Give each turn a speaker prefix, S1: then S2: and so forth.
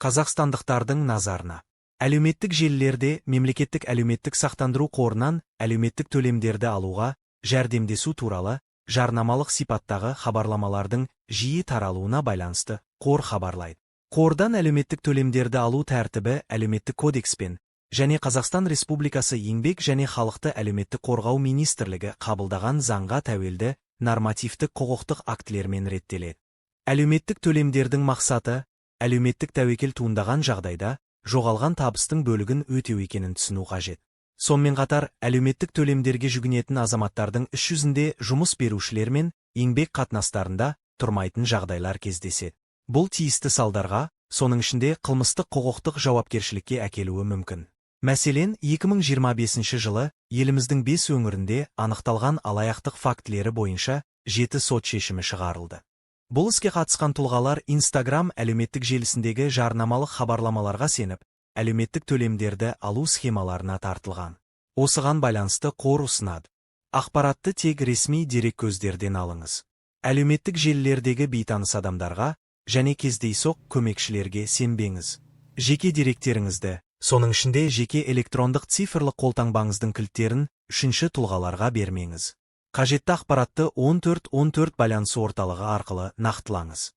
S1: Қазақстандықтардың назарына. Әлеуметтік желілерде мемлекеттік әлеуметтік сақтандыру қорынан әлеуметтік төлемдерді алуға жәрдемдесу туралы жарнамалық сипаттағы хабарламалардың жиі таралуына байланысты қор хабарлайды. Қордан әлеуметтік төлемдерді алу тәртібі әлеуметтік кодекспен және Қазақстан Республикасы еңбек және халықты әлеуметтік қорғау министрлігі қабылдаған заңға тәуелді нормативтік құқықтық актілермен реттеледі. Әлеуметтік төлемдердің мақсаты әлеуметтік тәуекел туындаған жағдайда жоғалған табыстың бөлігін өтеу екенін түсіну қажет. Сонымен қатар, әлеуметтік төлемдерге жүгінетін азаматтардың іс жүзінде жұмыс берушілер мен еңбек қатынастарында тұрмайтын жағдайлар кездеседі. Бұл тиісті салдарға, соның ішінде қылмыстық құқықтық жауапкершілікке әкелуі мүмкін. Мәселен, 2025 жылы еліміздің 5 өңірінде анықталған алаяқтық фактілері бойынша 7 сот шешімі шығарылды. Бұл іске қатысқан тұлғалар Instagram әлеуметтік желісіндегі жарнамалық хабарламаларға сеніп, әлеуметтік төлемдерді алу схемаларына тартылған. Осыған байланысты қор ұсынады. Ақпаратты тек ресми дереккөздерден алыңыз. Әлеуметтік желілердегі бейтаныс адамдарға және кездейсоқ көмекшілерге сенбеңіз. Жеке деректеріңізді, соның ішінде жеке электрондық цифрлық қолтаңбаңыздың кілттерін үшінші тұлғаларға бермеңіз. Қажетті ақпаратты 1414 байланыс орталығы арқылы нақтылаңыз.